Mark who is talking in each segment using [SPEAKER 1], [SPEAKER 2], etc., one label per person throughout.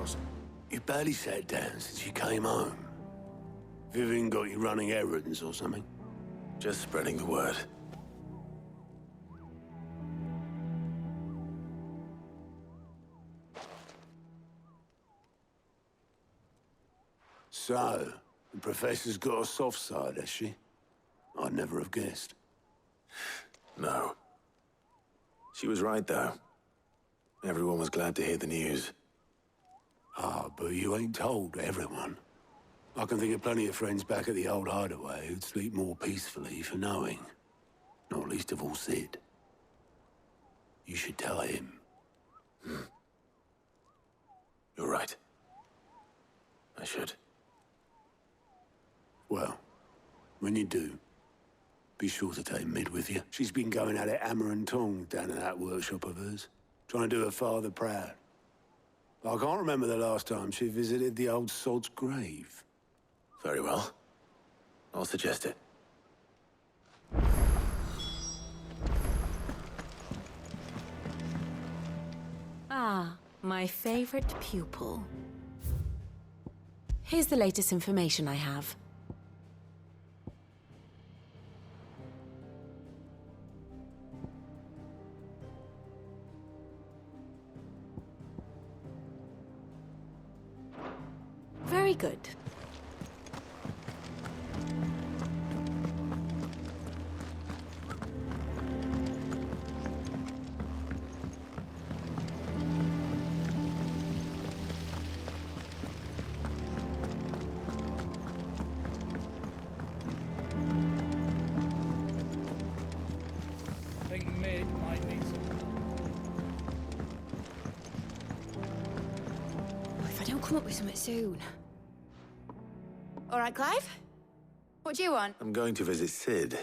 [SPEAKER 1] was. You barely sat down since you came home. Vivian got you running errands or something?
[SPEAKER 2] Just spreading the word.
[SPEAKER 1] So, the Professor's got a soft side, has she? I'd never have guessed.
[SPEAKER 2] No. She was right, though. Everyone was glad to hear the news.
[SPEAKER 1] Ah, but you ain't told everyone. I can think of plenty of friends back at the old hideaway who'd sleep more peacefully for knowing. Not least of all Sid. You should tell him.
[SPEAKER 2] You're right. I should.
[SPEAKER 1] Well, when you do, be sure to take Mid with you. She's been going at it hammer and tongs down in that workshop of hers, trying to do her father proud. I can't remember the last time she visited the old sod's grave.
[SPEAKER 2] Very well. I'll suggest it.
[SPEAKER 3] Ah, my favorite pupil. Here's the latest information I have. Very good.
[SPEAKER 4] I think Mid might need some.
[SPEAKER 5] If I don't come up with something soon. All right, Clive? What do you want?
[SPEAKER 2] I'm going to visit Sid,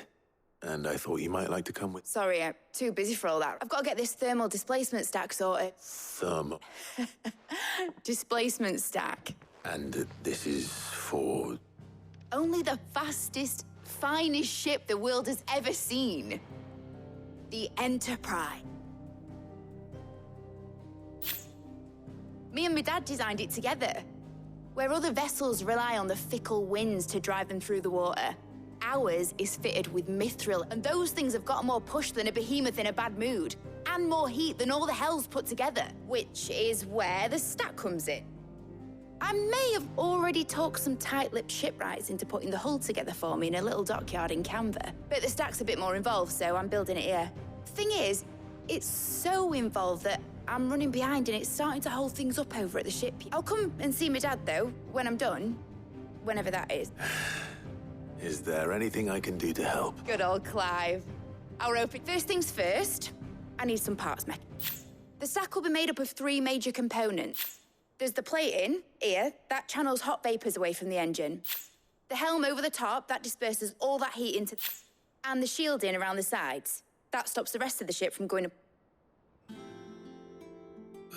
[SPEAKER 2] and I thought you might like to come with
[SPEAKER 5] Sorry, I'm too busy for all that. I've got to get this thermal displacement stack sorted.
[SPEAKER 2] some.
[SPEAKER 5] Displacement stack.
[SPEAKER 2] And this is for...
[SPEAKER 5] Only the fastest, finest ship the world has ever seen. The Enterprise. Me and my dad designed it together. Where other vessels rely on the fickle winds to drive them through the water, ours is fitted with mithril, and those things have got more push than a behemoth in a bad mood, and more heat than all the hells put together, which is where the stack comes in. I may have already talked some tight-lipped shipwrights into putting the hull together for me in a little dockyard in Canva, but the stack's a bit more involved, so I'm building it here. Thing is, it's so involved that I'm running behind and it's starting to hold things up over at the ship. I'll come and see my dad, though, when I'm done. Whenever that is.
[SPEAKER 2] Is there anything I can do to help?
[SPEAKER 5] Good old Clive. I'll open. First things first, I need some parts mech. The stack will be made up of 3 major components. There's the plating, here, that channels hot vapors away from the engine. The helm over the top, that disperses all that heat into... And the shielding around the sides. That stops the rest of the ship from going...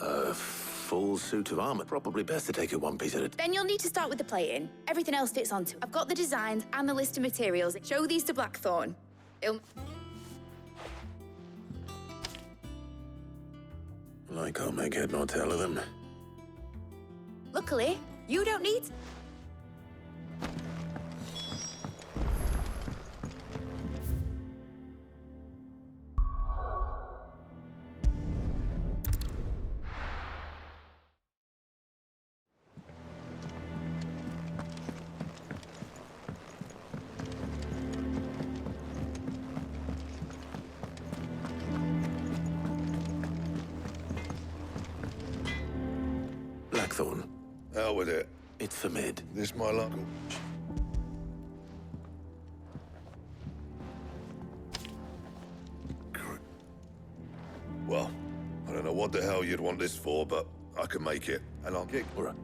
[SPEAKER 2] A full suit of armor. Probably best to take it one piece at a time.
[SPEAKER 5] Then you'll need to start with the plating. Everything else fits onto it. I've got the designs and the list of materials. Show these to Blackthorn. It'll...
[SPEAKER 2] I can't make head nor tail of them.
[SPEAKER 5] Luckily, you don't need...
[SPEAKER 2] Blackthorn.
[SPEAKER 6] Hell with it.
[SPEAKER 2] It's for Mid.
[SPEAKER 6] This my luck. Well, I don't know what the hell you'd want this for, but I can make it, and I'll get...
[SPEAKER 2] All right.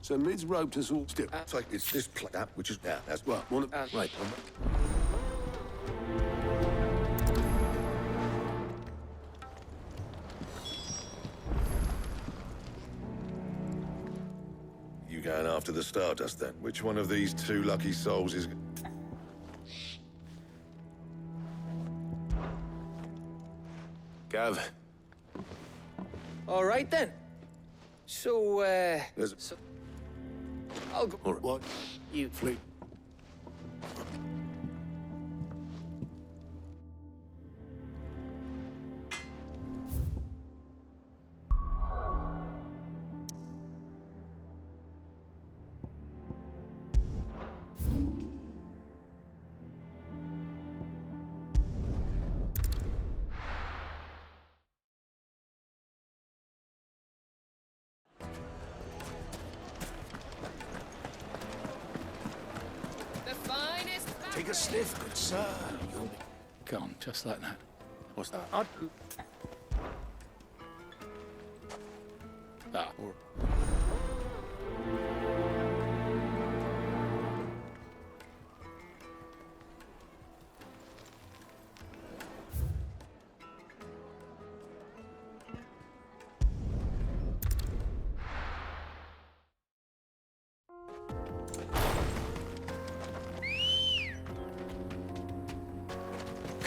[SPEAKER 1] So Mid's roped us all still.
[SPEAKER 6] Take it's this that which is that's
[SPEAKER 1] Well, one of...
[SPEAKER 2] Right.
[SPEAKER 6] you going after the Stardust, then? Which one of these two lucky souls is...
[SPEAKER 2] Gav,
[SPEAKER 7] All right, then. So,
[SPEAKER 6] There's...
[SPEAKER 7] I'll go...
[SPEAKER 1] What?
[SPEAKER 7] You...
[SPEAKER 1] Fleet.
[SPEAKER 7] The finest...
[SPEAKER 1] Take a sniff, good sir. You'll be...
[SPEAKER 4] Gone, just like that.
[SPEAKER 1] What's that?
[SPEAKER 4] Ah.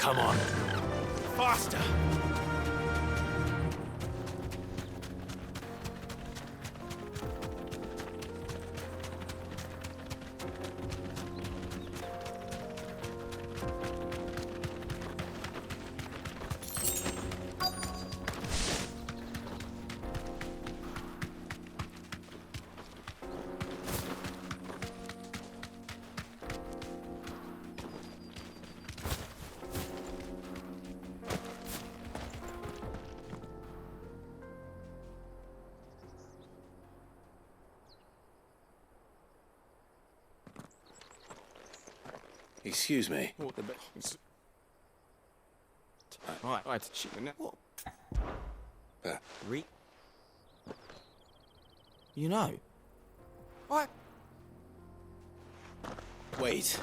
[SPEAKER 1] Come on. Faster!
[SPEAKER 2] excuse me.
[SPEAKER 8] Right. What? You know. What?
[SPEAKER 2] Wait.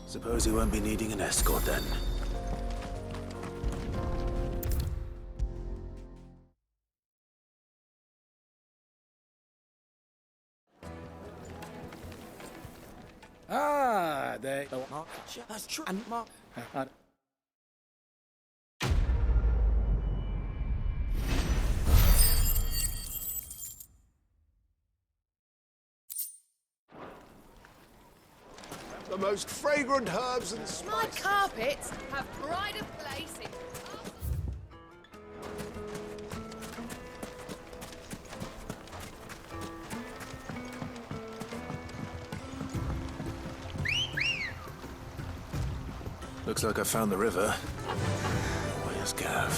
[SPEAKER 2] Suppose he won't be needing an escort then.
[SPEAKER 4] Ah, there. Oh,
[SPEAKER 8] Mark, that's true. And Mark.
[SPEAKER 1] The most fragrant herbs and
[SPEAKER 5] My
[SPEAKER 1] spices.
[SPEAKER 5] carpets have pride of place in...
[SPEAKER 2] Looks like I found the river. Where's Gav?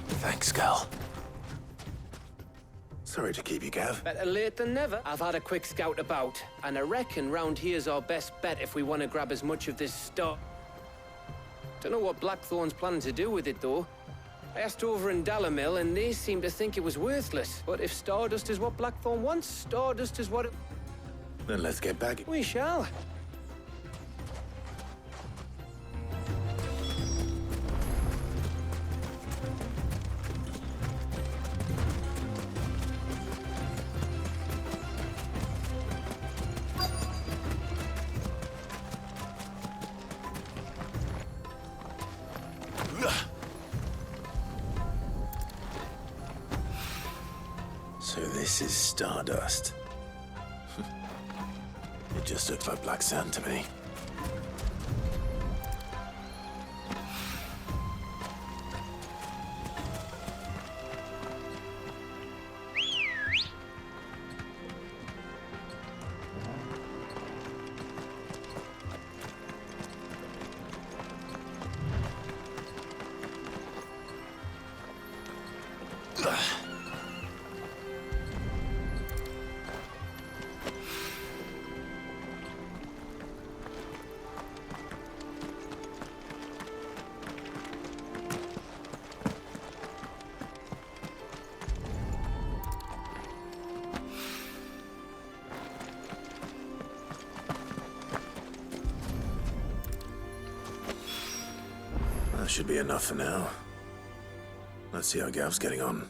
[SPEAKER 2] Thanks, Gal. Sorry to keep you, Gav.
[SPEAKER 7] Better late than never. I've had a quick scout about, and I reckon round here's our best bet if we want to grab as much of this stuff. Don't know what Blackthorn's planning to do with it, though. I asked over in Dalamil, and they seem to think it was worthless. But if Stardust is what Blackthorn wants, Stardust is what it...
[SPEAKER 2] Then let's get back.
[SPEAKER 7] We shall.
[SPEAKER 2] So this is Stardust. It just looks like black sand to me. should be enough for now. Let's see how Gav's getting on.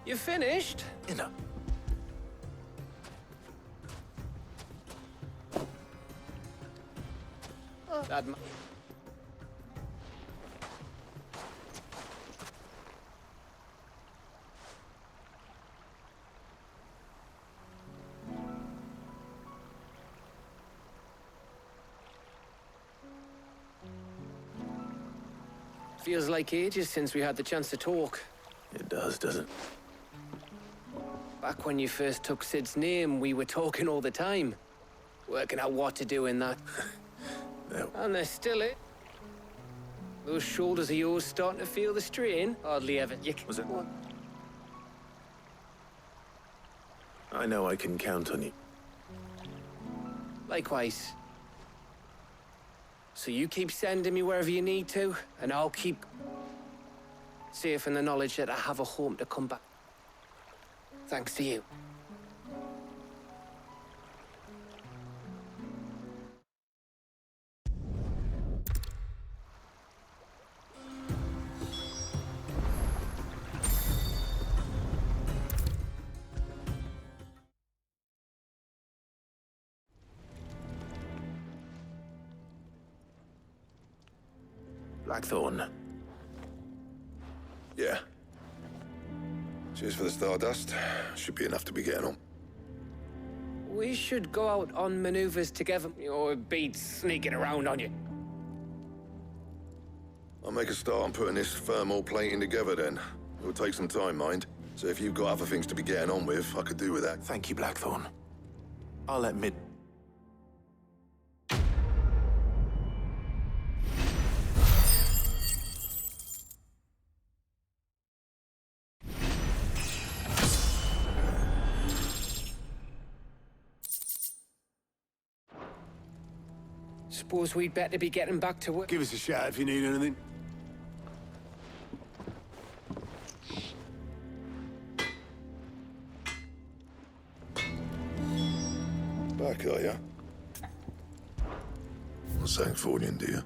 [SPEAKER 7] You finished?
[SPEAKER 2] Enough.
[SPEAKER 7] That feels like ages since we had the chance to talk.
[SPEAKER 2] It does, doesn't it?
[SPEAKER 7] Back when you first took Sid's name, we were talking all the time. Working out what to do in that.
[SPEAKER 2] There.
[SPEAKER 7] And there's still it. Those shoulders of yours starting to feel the strain? Hardly ever.
[SPEAKER 2] Was it? I know I can count on you.
[SPEAKER 7] Likewise. So you keep sending me wherever you need to, and I'll keep safe in the knowledge that I have a home to come back. Thanks to you.
[SPEAKER 2] Blackthorn.
[SPEAKER 6] Yeah. Cheers for the Stardust. Should be enough to be getting on.
[SPEAKER 7] We should go out on maneuvers together, or it beats sneaking around on you.
[SPEAKER 6] I'll make a start on putting this thermal plating together then. It'll take some time, mind. So if you've got other things to be getting on with, I could do with that.
[SPEAKER 2] Thank you, Blackthorn. I'll admit.
[SPEAKER 7] Suppose we'd better be getting back to work.
[SPEAKER 1] Give us a shout if you need anything.
[SPEAKER 6] Back, are ya? Not saying Fordian, do you?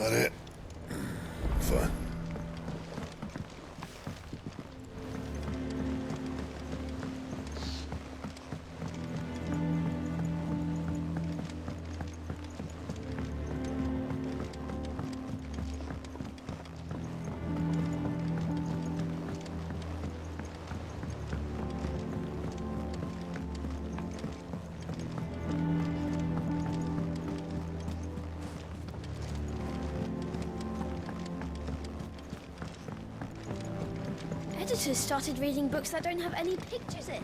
[SPEAKER 6] That it? Fine.
[SPEAKER 9] Editors started reading books that don't have any pictures in.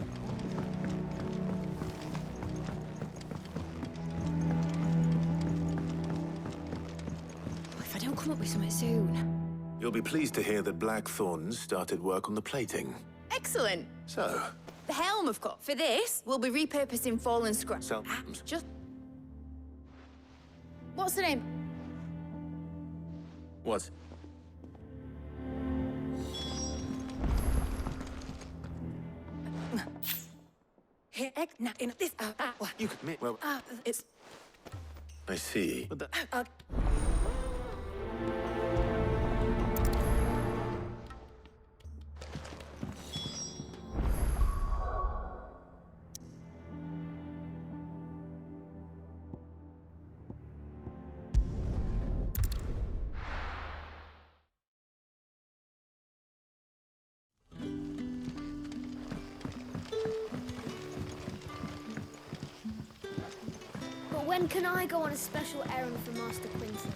[SPEAKER 3] If I don't come up with something soon.
[SPEAKER 2] You'll be pleased to hear that Blackthorn started work on the plating.
[SPEAKER 5] Excellent.
[SPEAKER 2] So,
[SPEAKER 5] The helm, of course. For this, we'll be repurposing fallen scrap.
[SPEAKER 2] so
[SPEAKER 5] Just... What's the name?
[SPEAKER 2] what?
[SPEAKER 3] Here, now in this.
[SPEAKER 2] You can admit, well,
[SPEAKER 3] It's.
[SPEAKER 2] I see. But that...
[SPEAKER 9] When can I go on a special errand for Master Quinton?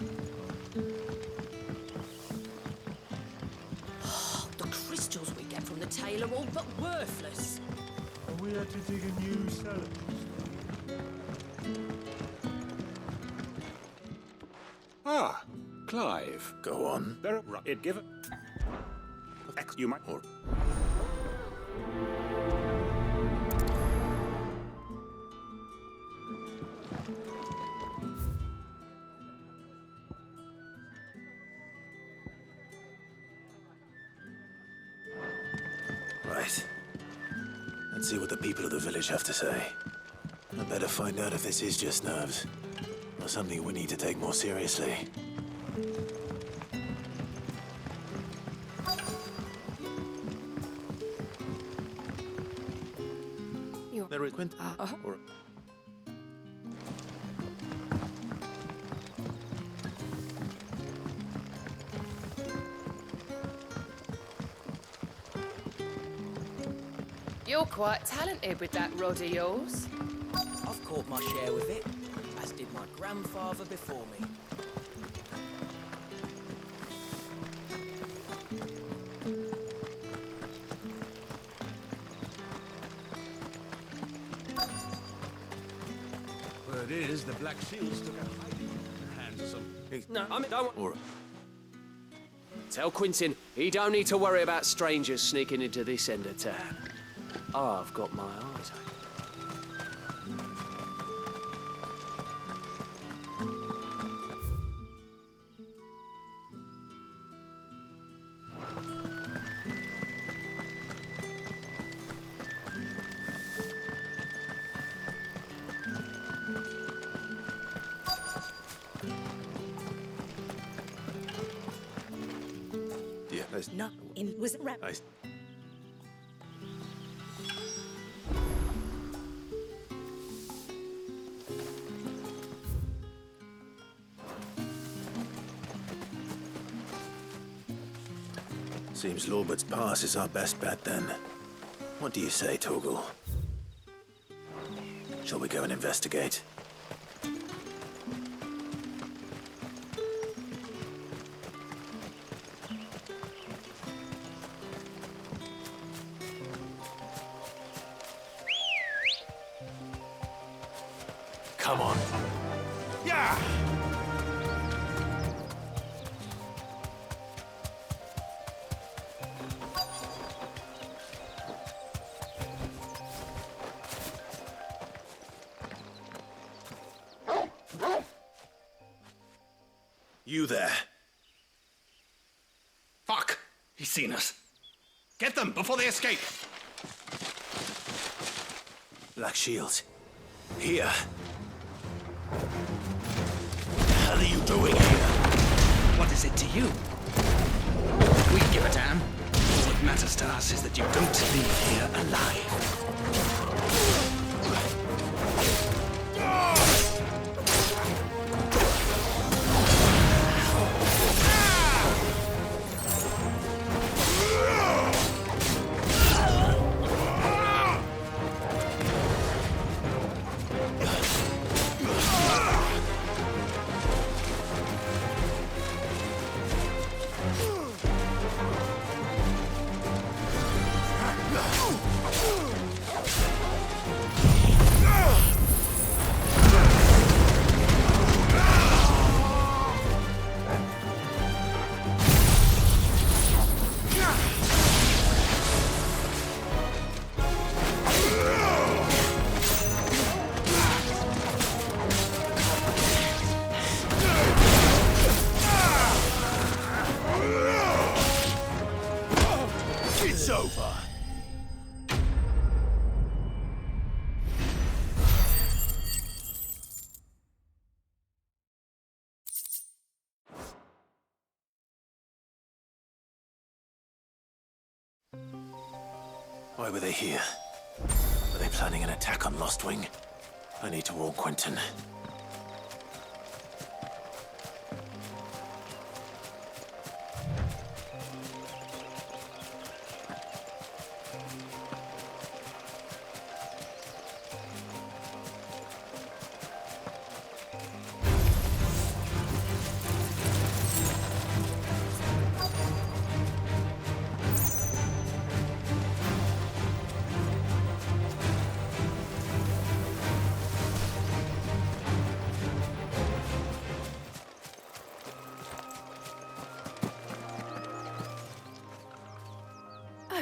[SPEAKER 10] The crystals we get from the tail are all but worthless.
[SPEAKER 1] And we had to dig a new cellar.
[SPEAKER 2] Ah, Clive. Go on.
[SPEAKER 11] It give it. You might.
[SPEAKER 2] Or right. Let's see what the people of the village have to say. I'd better find out if this is just nerves, or something we need to take more seriously. There is Quint. Or
[SPEAKER 10] You're quite talented with that rod of yours.
[SPEAKER 8] I've caught my share with it, as did my grandfather before me.
[SPEAKER 11] Word is, the Black Shields took a hiding in the hands of some.
[SPEAKER 7] No, I mean, don't.
[SPEAKER 2] or
[SPEAKER 7] Tell Quinton he don't need to worry about strangers sneaking into this end of town. I've got my eyes open.
[SPEAKER 2] yeah, that's
[SPEAKER 10] No, in was it
[SPEAKER 2] I. Seems Lorbert's Pass is our best bet then. What do you say, Torgal? Shall we go and investigate? Come on.
[SPEAKER 11] Yeah!
[SPEAKER 2] You there.
[SPEAKER 11] Fuck! He's seen us. Get them before they escape!
[SPEAKER 2] Black Shields. Here. What the hell are you doing here?
[SPEAKER 11] What is it to you? We give a damn. What matters to us is that you don't leave here alive.
[SPEAKER 2] It's over. Why were they here? Were they planning an attack on Lostwing? I need to warn Quentin.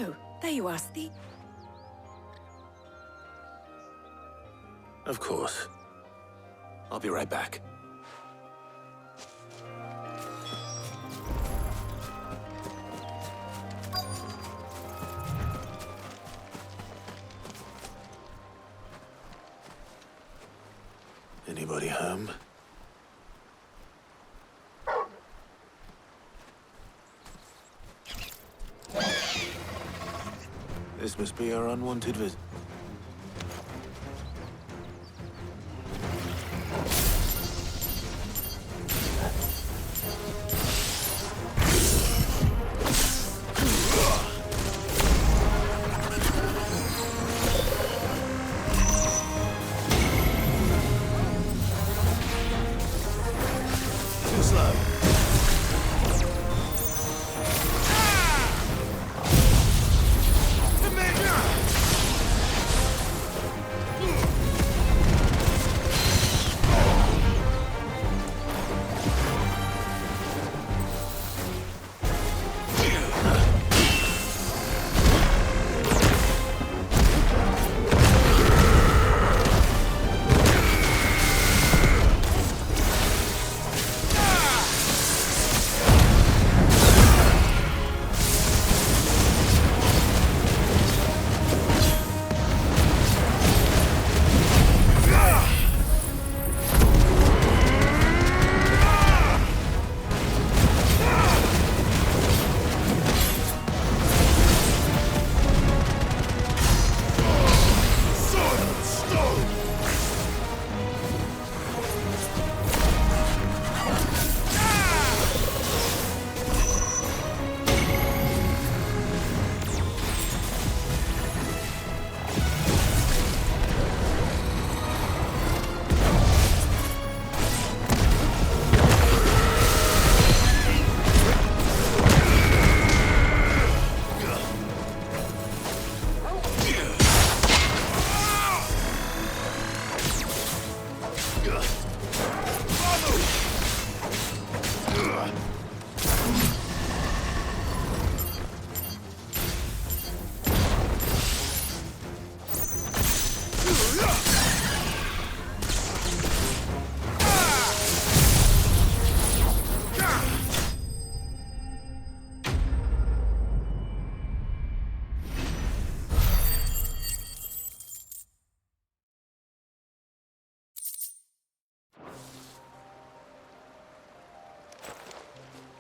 [SPEAKER 10] Oh, there you are, Steve.
[SPEAKER 2] Of course. I'll be right back. Anybody home? This must be our unwanted visit. Too slow.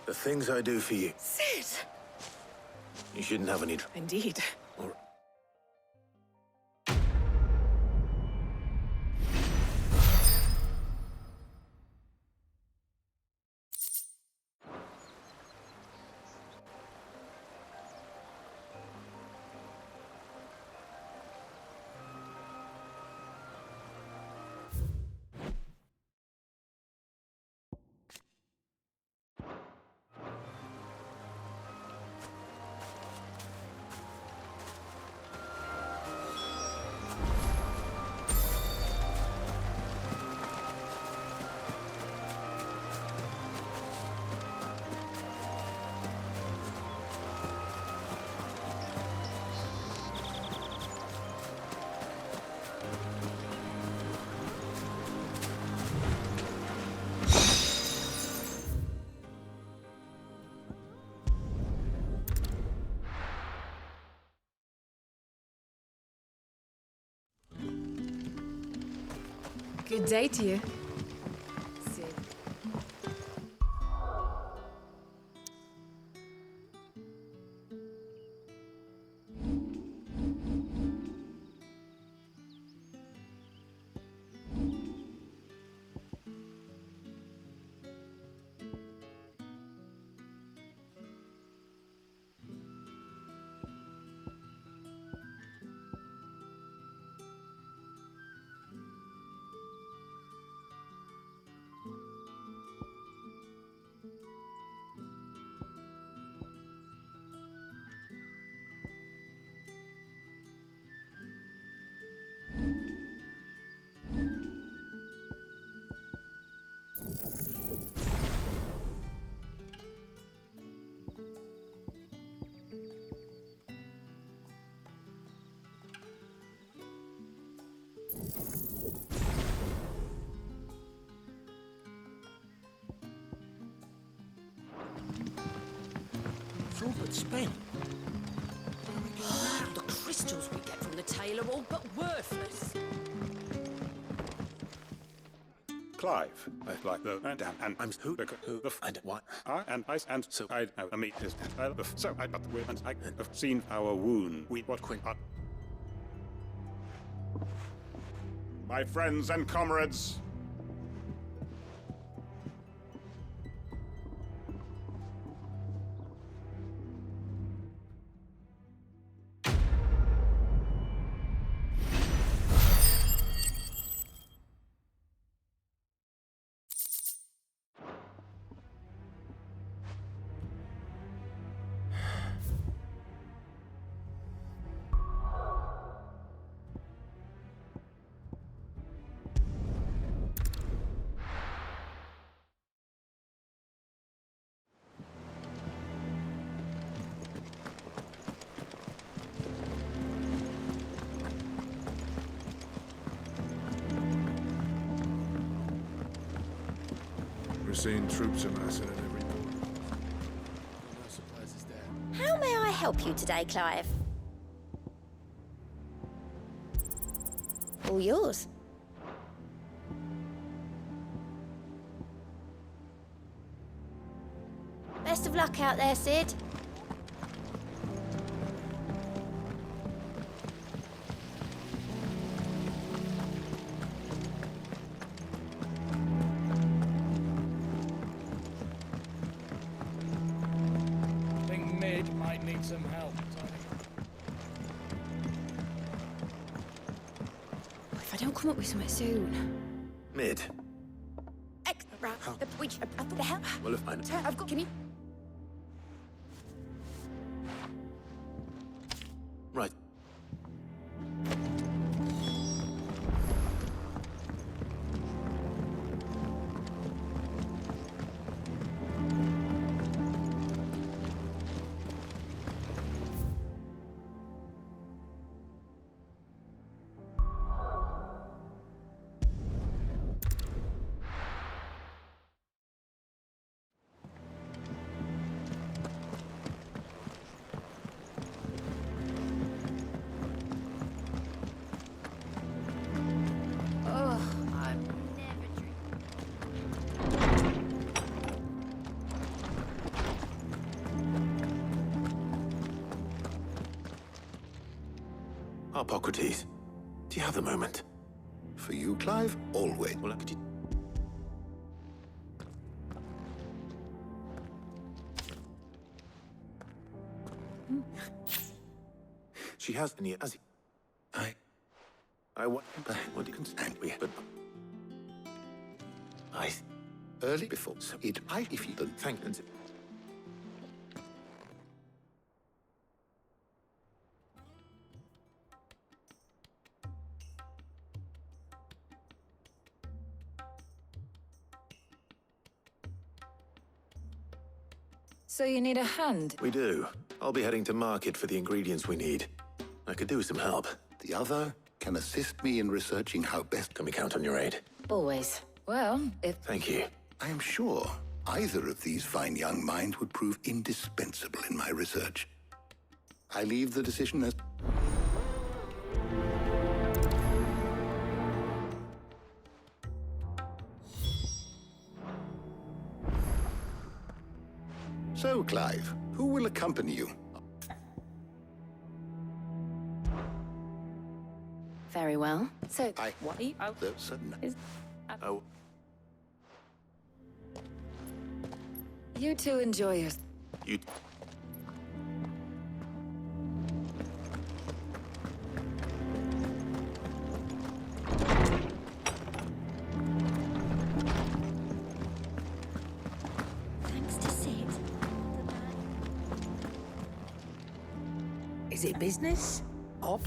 [SPEAKER 2] The things I do for you.
[SPEAKER 10] Sid!
[SPEAKER 2] You shouldn't have any...
[SPEAKER 10] Indeed.
[SPEAKER 2] Or...
[SPEAKER 12] Good day to you. Sid.
[SPEAKER 8] It's all but spent. The crystals we get from the tail are all but worthless.
[SPEAKER 13] Clive, I like the and I'm who the
[SPEAKER 2] And what?
[SPEAKER 13] and I and so I meet this so I but we and I have seen our wound. We what quit. My friends and comrades.
[SPEAKER 14] We're seeing troops amassing at every port. No surprises there.
[SPEAKER 9] How may I help you today, Clive? All yours. Best of luck out there, Sid.
[SPEAKER 4] I think mid might need some help, Tony.
[SPEAKER 3] If I don't come up with something soon.
[SPEAKER 2] Mid.
[SPEAKER 5] The hell?
[SPEAKER 2] Well, if I'm...
[SPEAKER 5] I've got. Can you?
[SPEAKER 2] Right. Hippocrates, do you have the moment?
[SPEAKER 6] For you, Clive, always.
[SPEAKER 2] Well, could you... She has any... As I want... What do you consent we but... I...
[SPEAKER 6] Early before, so it... if you don't...
[SPEAKER 2] Thank you.
[SPEAKER 12] So you need a hand?
[SPEAKER 2] We do. I'll be heading to market for the ingredients we need. I could do with some help.
[SPEAKER 6] The other can assist me in researching how best...
[SPEAKER 2] Can we count on your aid?
[SPEAKER 12] Always. Well, if...
[SPEAKER 2] Thank you.
[SPEAKER 6] I am sure either of these fine young minds would prove indispensable in my research. I leave the decision as... So, Clive, who will accompany you?
[SPEAKER 12] Very well. So,
[SPEAKER 6] I...
[SPEAKER 12] what are you...
[SPEAKER 6] The sudden...
[SPEAKER 2] Oh.
[SPEAKER 12] You two enjoy your...
[SPEAKER 2] You...
[SPEAKER 9] Thanks to Sid.
[SPEAKER 10] Is it business? Off?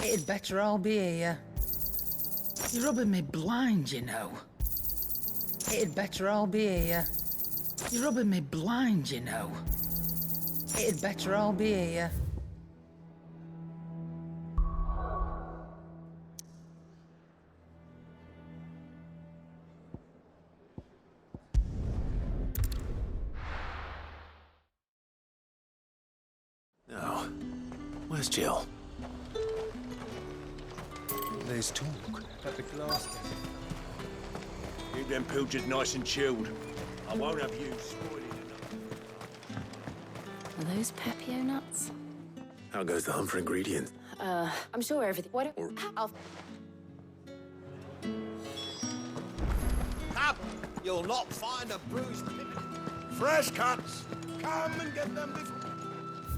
[SPEAKER 10] It'd better all be here. You're rubbing me blind, you know. It'd better all be here. You're rubbing me blind, you know. It'd better all be here.
[SPEAKER 2] Where's Jill?
[SPEAKER 11] There's talk.
[SPEAKER 4] At the glass.
[SPEAKER 1] Keep them pilchards nice and chilled. I won't have you spoiling enough.
[SPEAKER 5] Are those Pepio nuts?
[SPEAKER 2] How goes the hunt for ingredients?
[SPEAKER 5] I'm sure everything. What? I'll.
[SPEAKER 8] Up! You'll not find a bruised
[SPEAKER 1] Fresh cuts! Come and get them before.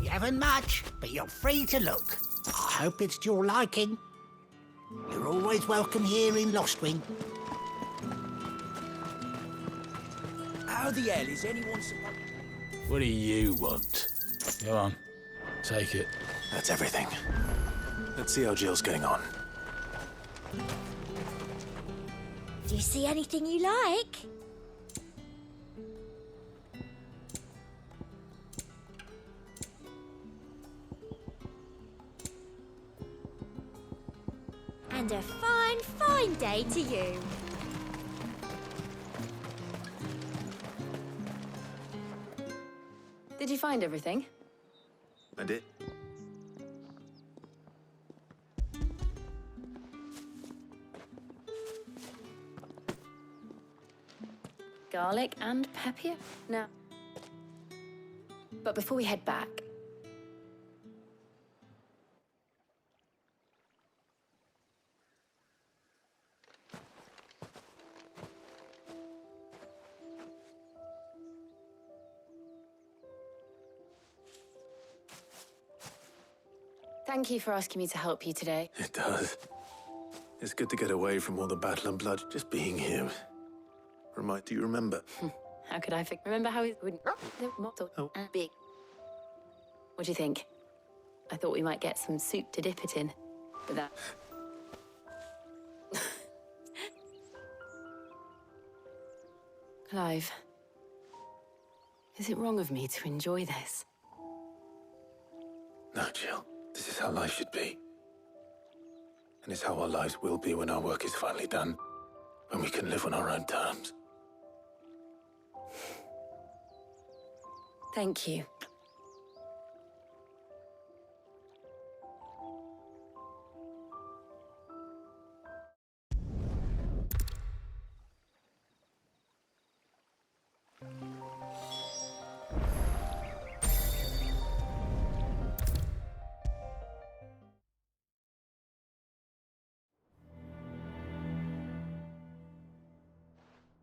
[SPEAKER 15] We haven't much, but you're free to look. I hope it's to your liking. You're always welcome here in Lostwing.
[SPEAKER 8] How the hell is anyone supposed...
[SPEAKER 2] What do you want?
[SPEAKER 11] Go on. Take it.
[SPEAKER 2] That's everything. Let's see how Jill's getting on.
[SPEAKER 9] Do you see anything you like? And a fine, fine day to you.
[SPEAKER 5] Did you find everything?
[SPEAKER 2] I did.
[SPEAKER 5] Garlic and Pepio? No. But before we head back, thank you for asking me to help you today.
[SPEAKER 2] It does. It's good to get away from all the battle and blood. Just being here. Do you remember?
[SPEAKER 5] How could I remember how it would big? What do you think? I thought we might get some soup to dip it in, but that. Clive, is it wrong of me to enjoy this?
[SPEAKER 2] No, Jill. This is how life should be. And it's how our lives will be when our work is finally done. When we can live on our own terms.
[SPEAKER 5] Thank you.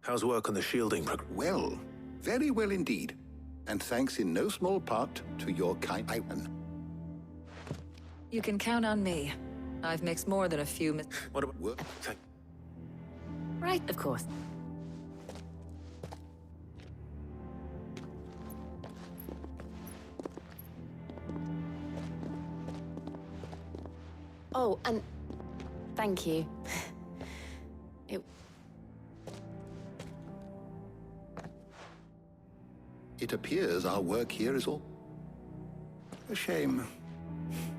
[SPEAKER 2] How's work on the shielding
[SPEAKER 16] Well, very well indeed. And thanks in no small part to your kind Iwan.
[SPEAKER 12] You can count on me. I've mixed more than a few
[SPEAKER 2] What about work?
[SPEAKER 5] Right, of course. Oh, and thank you.
[SPEAKER 16] It appears our work here is all a shame.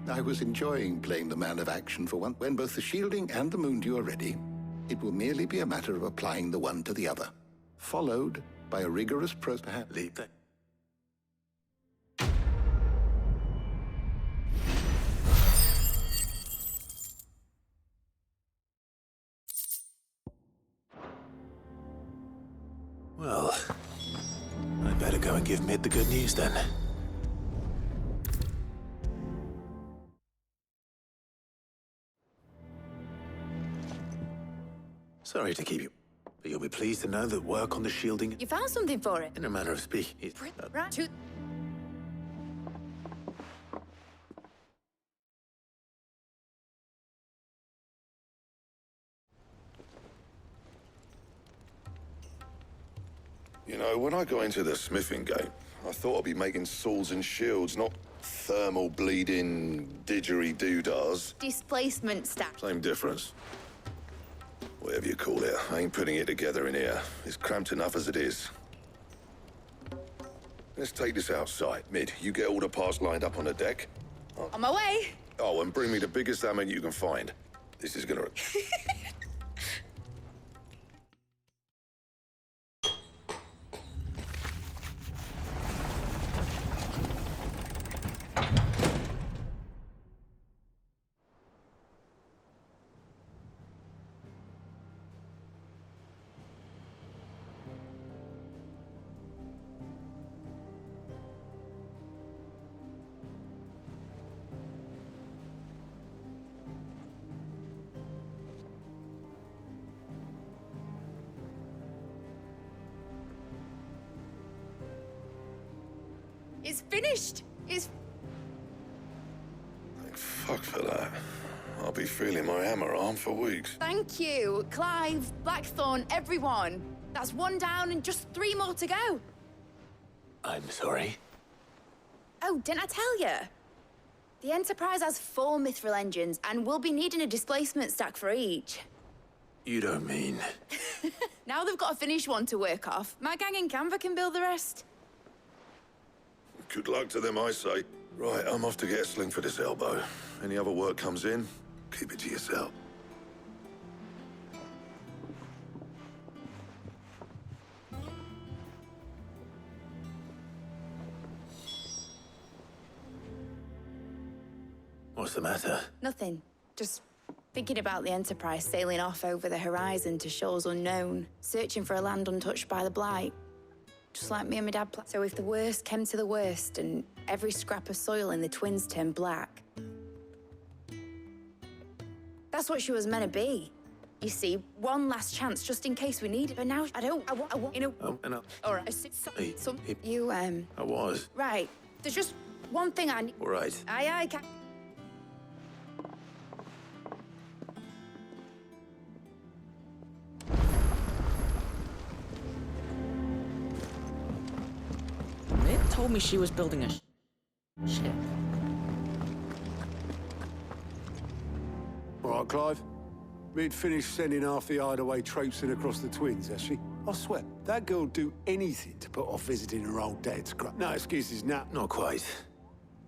[SPEAKER 16] I was enjoying playing the man of action for one. When both the shielding and the Moondew are ready, it will merely be a matter of applying the one to the other, followed by a rigorous perhaps.
[SPEAKER 2] Leave that. Well, I'd better go and give Mid the good news then. Sorry to keep you, but you'll be pleased to know that work on the shielding...
[SPEAKER 5] You found something for it?
[SPEAKER 2] In a manner of speaking, is...
[SPEAKER 5] Right.
[SPEAKER 6] You know, when I got into the smithing game, I thought I'd be making swords and shields, not thermal bleeding didgeridoo-dahs.
[SPEAKER 5] Displacement stack.
[SPEAKER 6] Same difference. Whatever you call it, I ain't putting it together in here. It's cramped enough as it is. Let's take this outside. Mid, you get all the parts lined up on the deck.
[SPEAKER 5] On my way.
[SPEAKER 6] Oh, and bring me the biggest hammer you can find. This is gonna...
[SPEAKER 5] It's finished! It's...
[SPEAKER 6] Thank fuck for that. I'll be feeling my hammer arm for weeks.
[SPEAKER 5] Thank you, Clive, Blackthorn, everyone. That's one down and just 3 more to go.
[SPEAKER 2] I'm sorry.
[SPEAKER 5] Oh, didn't I tell you? The Enterprise has 4 mithril engines, and we'll be needing a displacement stack for each.
[SPEAKER 2] You don't mean...
[SPEAKER 5] Now they've got a finished one to work off. My gang in Canva can build the rest.
[SPEAKER 6] Good luck to them, I say. Right, I'm off to get a sling for this elbow. Any other work comes in, keep it to yourself.
[SPEAKER 2] What's the matter?
[SPEAKER 5] Nothing. Just thinking about the Enterprise sailing off over the horizon to shores unknown, searching for a land untouched by the Blight. Just like me and my dad. So if the worst came to the worst and every scrap of soil in the twins turned black, that's what she was meant to be. You see, one last chance just in case we need it. But now I want, you know.
[SPEAKER 2] Oh, no.
[SPEAKER 5] All right. You,
[SPEAKER 2] I was.
[SPEAKER 5] Right. There's just one thing I need.
[SPEAKER 2] All right.
[SPEAKER 5] Aye, Cap.
[SPEAKER 8] Mid told me she was building a ship.
[SPEAKER 1] All right, Clive. We'd finished sending half the hideaway traipsing across the twins, has she? I swear, that girl'd do anything to put off visiting her old dad's grave. No excuses now.
[SPEAKER 2] Not quite.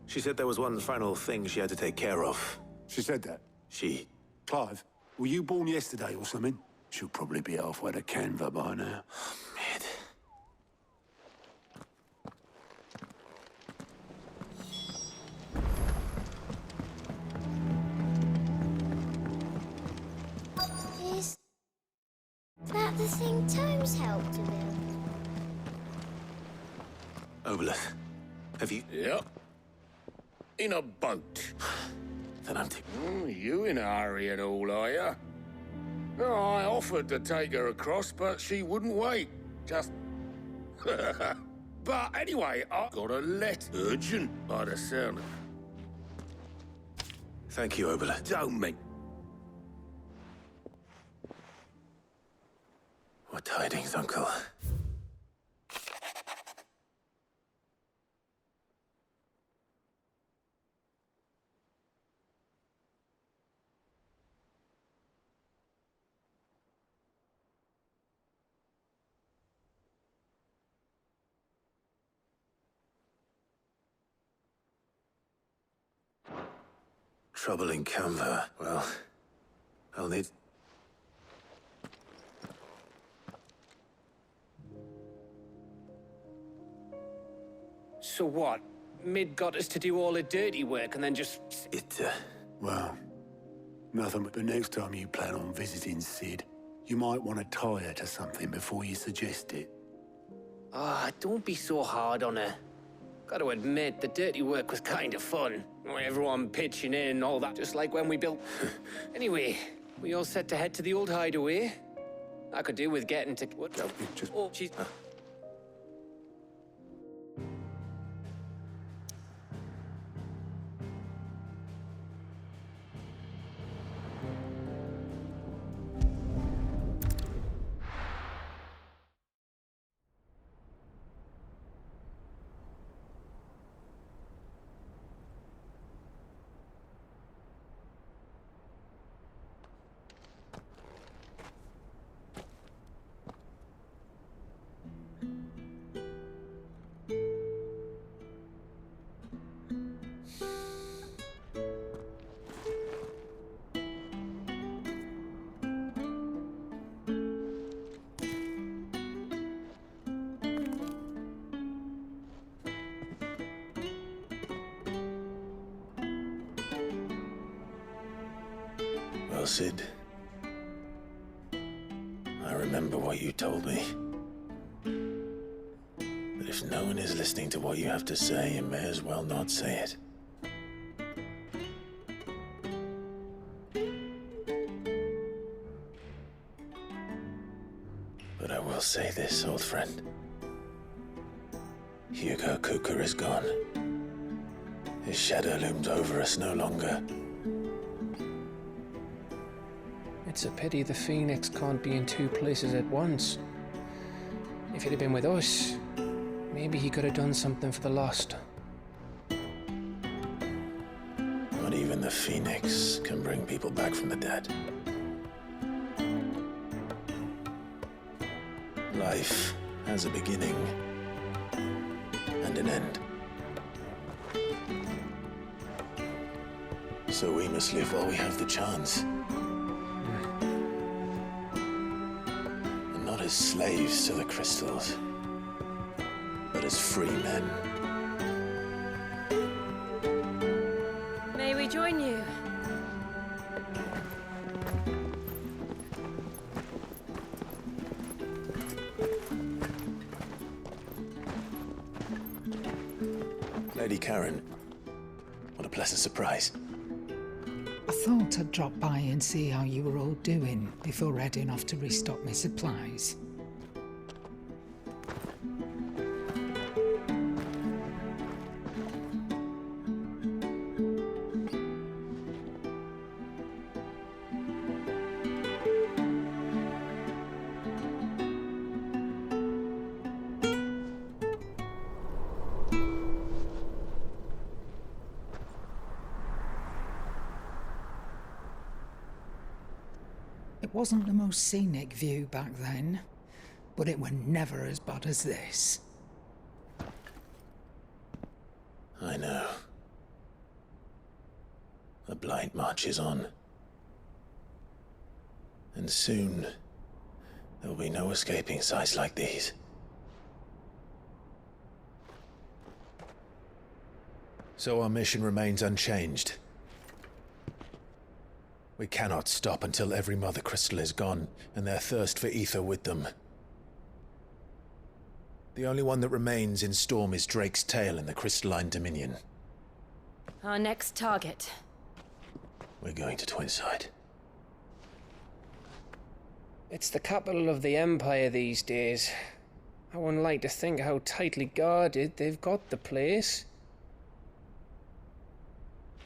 [SPEAKER 2] She said there was one final thing she had to take care of.
[SPEAKER 1] She said that?
[SPEAKER 2] She...
[SPEAKER 1] Clive, were you born yesterday or something? She'll probably be halfway to Canva by now.
[SPEAKER 2] Mid.
[SPEAKER 9] Is that the thing Tomes helped to build?
[SPEAKER 2] Oboleth, have you...
[SPEAKER 17] Yep. In a boat.
[SPEAKER 2] Then I'm...
[SPEAKER 17] You in a hurry at all, are you? Oh, I offered to take her across, but she wouldn't wait. Just... But anyway, I got a letter. Urgent, by the sound of it.
[SPEAKER 2] Thank you, Oboleth.
[SPEAKER 17] Don't mean...
[SPEAKER 2] What tidings, Uncle? Trouble in Canva. Well, I'll need...
[SPEAKER 7] So what? Mid got us to do all the dirty work and then just...
[SPEAKER 1] Well, nothing but the next time you plan on visiting Sid, you might want to tie her to something before you suggest it.
[SPEAKER 7] Ah, don't be so hard on her. Gotta admit, the dirty work was kind of fun. Everyone pitching in and all that, just like when we built... Anyway, we all set to head to the old hideaway. I could do with getting to... What? Oh, she's...
[SPEAKER 2] Well, Sid, I remember what you told me. But if no one is listening to what you have to say, you may as well not say it. But I will say this, old friend. Hugo Kuka is gone. His shadow looms over us no longer.
[SPEAKER 7] It's a pity the Phoenix can't be in two places at once. If he'd have been with us, maybe he could have done something for the lost.
[SPEAKER 2] Not even the Phoenix can bring people back from the dead. Life has a beginning and an end. So we must live while we have the chance. And not as slaves to the crystals, but as free men.
[SPEAKER 3] May we join you?
[SPEAKER 2] Lady Karen, what a pleasant surprise.
[SPEAKER 10] I thought I'd drop by and see how you were all doing before heading off to restock my supplies. It wasn't the most scenic view back then, but it were never as bad as this.
[SPEAKER 2] I know. The Blight marches on. And soon, there'll be no escaping sights like these. So our mission remains unchanged. We cannot stop until every Mother Crystal is gone, and their thirst for ether with them. The only one that remains in Storm is Drake's tail in the Crystalline Dominion.
[SPEAKER 3] Our next target.
[SPEAKER 2] We're going to Twinside.
[SPEAKER 7] It's the capital of the Empire these days. I wouldn't like to think how tightly guarded they've got the place.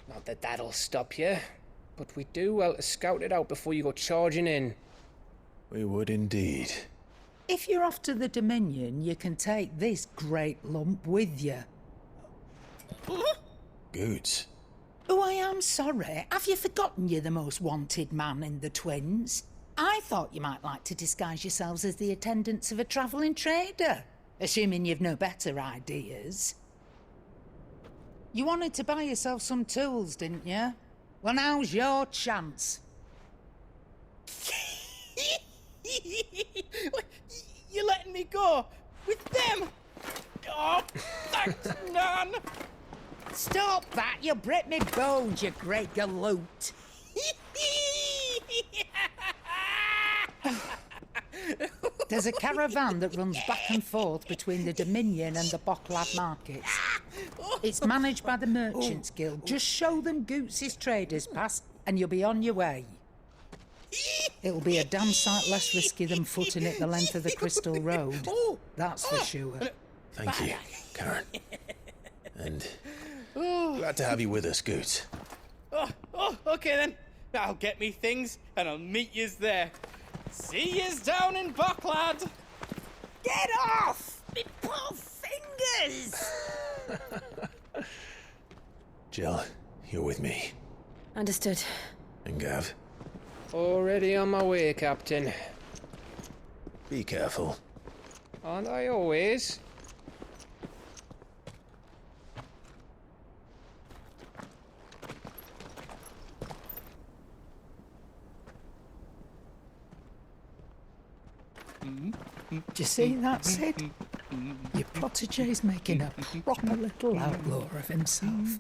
[SPEAKER 7] Not that that'll stop you, but we do well to scout it out before you go charging in.
[SPEAKER 2] We would indeed.
[SPEAKER 10] If you're off to the Dominion, you can take this great lump with you.
[SPEAKER 2] Goods.
[SPEAKER 10] Oh, I am sorry. Have you forgotten you're the most wanted man in the Twins? I thought you might like to disguise yourselves as the attendants of a travelling trader, assuming you've no better ideas. You wanted to buy yourself some tools, didn't you? Well, now's your chance.
[SPEAKER 4] You're letting me go with them? Oh, thanks, Nan.
[SPEAKER 10] Stop that! You'll break me bones, you great galoot. There's a caravan that runs back and forth between the Dominion and the Bocklad markets. It's managed by the Merchants Guild. Just show them Goots' traders pass and you'll be on your way. It'll be a damn sight less risky than footing it the length of the Crystal Road. That's for sure.
[SPEAKER 2] Thank you, Karen. And glad to have you with us, Goots.
[SPEAKER 4] Okay then. I'll get me things and I'll meet yous there. See yous down in Bocklad.
[SPEAKER 10] Get off! Me poor fingers!
[SPEAKER 2] Jill, you're with me.
[SPEAKER 3] Understood.
[SPEAKER 2] And Gav?
[SPEAKER 7] Already on my way, Captain.
[SPEAKER 2] Be careful.
[SPEAKER 7] Aren't I always?
[SPEAKER 10] Do you see that, Sid? Your protege's making a proper little outlaw of himself.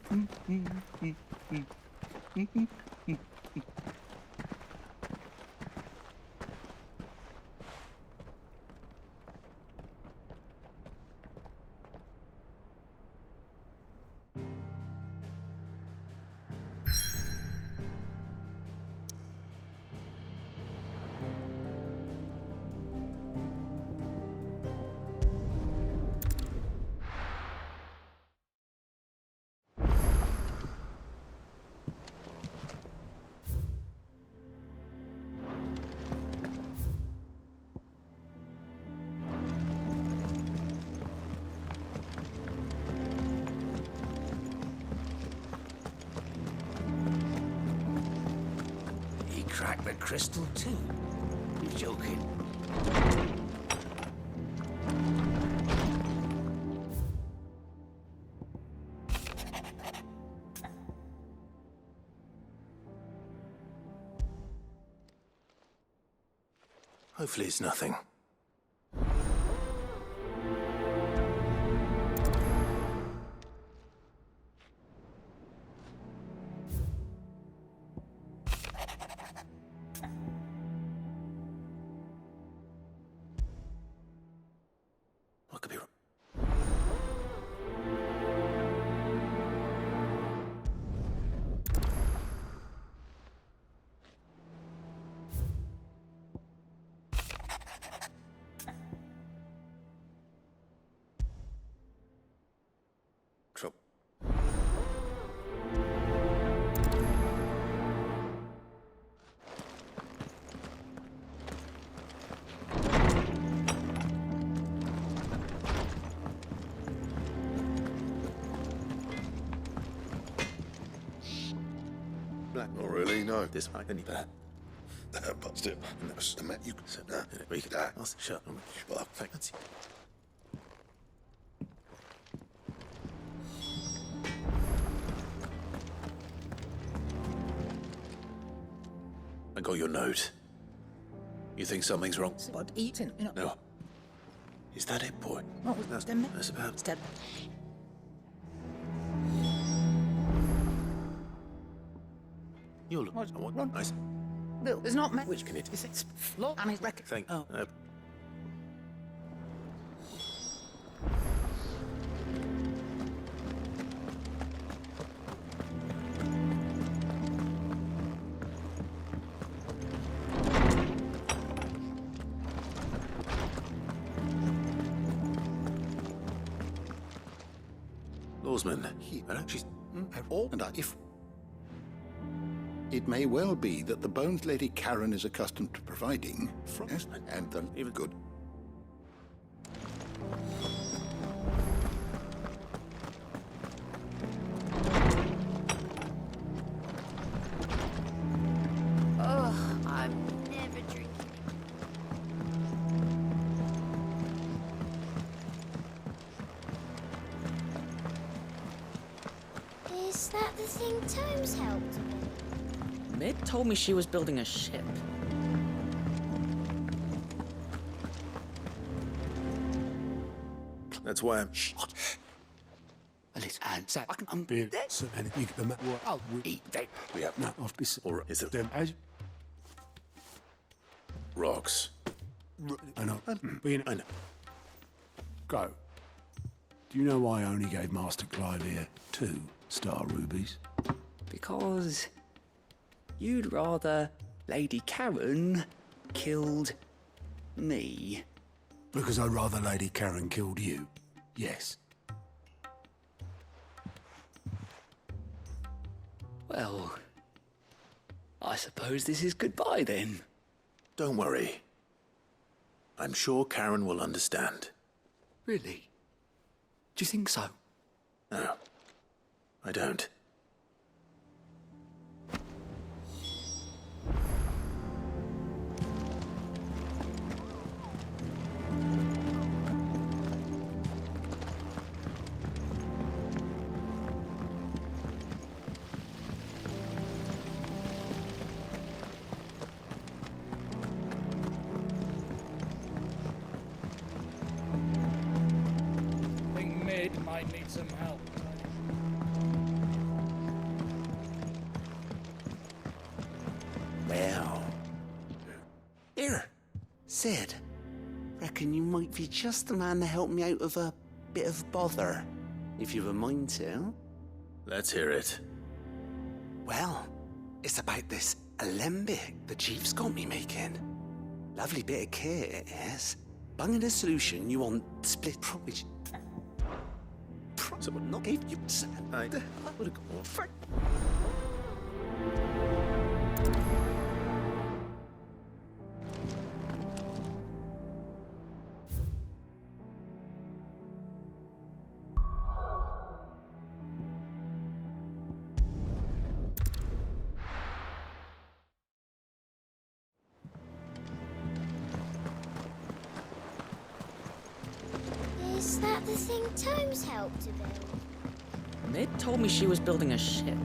[SPEAKER 15] crack the crystal too. You're joking.
[SPEAKER 2] Hopefully it's nothing. What could be wrong? Trouble.
[SPEAKER 6] Not really, no.
[SPEAKER 2] This I need that.
[SPEAKER 6] But still, that's the man you can say that.
[SPEAKER 2] We can shut.
[SPEAKER 6] Well,
[SPEAKER 2] thanks. I got your note. You think something's wrong?
[SPEAKER 10] But eating, you know.
[SPEAKER 2] No. Is that it, boy?
[SPEAKER 10] Oh,
[SPEAKER 2] That's about.
[SPEAKER 10] Step.
[SPEAKER 2] You look.
[SPEAKER 10] What's
[SPEAKER 2] What?
[SPEAKER 10] wrong?
[SPEAKER 2] Nice.
[SPEAKER 10] Bill, there's not many.
[SPEAKER 2] Which can it?
[SPEAKER 10] It's flawed and it's record.
[SPEAKER 2] Thank.
[SPEAKER 10] Oh.
[SPEAKER 2] Lawsman. She's.
[SPEAKER 16] All and if. It may well be that the Bones Lady Karen is accustomed to providing from and the even good.
[SPEAKER 5] Ugh, I'm never drinking.
[SPEAKER 9] Is that the thing Tomes helped with?
[SPEAKER 8] Mid told me she was building a ship.
[SPEAKER 2] That's why I'm.
[SPEAKER 15] Let's answer. I'm
[SPEAKER 1] Beer, so, and you get the map.
[SPEAKER 15] I'll eat that.
[SPEAKER 2] We have
[SPEAKER 1] No, I've been.
[SPEAKER 2] Or is it
[SPEAKER 1] Them as
[SPEAKER 2] rocks?
[SPEAKER 1] I know. Being,
[SPEAKER 2] I know.
[SPEAKER 1] Go. Do you know why I only gave Master Clive here 2 star rubies?
[SPEAKER 8] Because you'd rather Lady Karen killed me.
[SPEAKER 1] Because I'd rather Lady Karen killed you. Yes.
[SPEAKER 8] Well, I suppose this is goodbye then.
[SPEAKER 2] Don't worry. I'm sure Karen will understand.
[SPEAKER 8] Really? Do you think so?
[SPEAKER 2] No, I don't.
[SPEAKER 4] I think Mid might need some help.
[SPEAKER 15] Well. Here, Sid. Reckon you might be just the man to help me out of a bit of bother, if you've a mind to.
[SPEAKER 2] Let's hear it.
[SPEAKER 15] Well, it's about this alembic the chief's got me making. Lovely bit of kit it is. Bunging a solution you want split which someone not gave you sand.
[SPEAKER 2] I would have gone for.
[SPEAKER 9] Is that the thing Tomes helped to build?
[SPEAKER 8] Mid told me she was building a ship.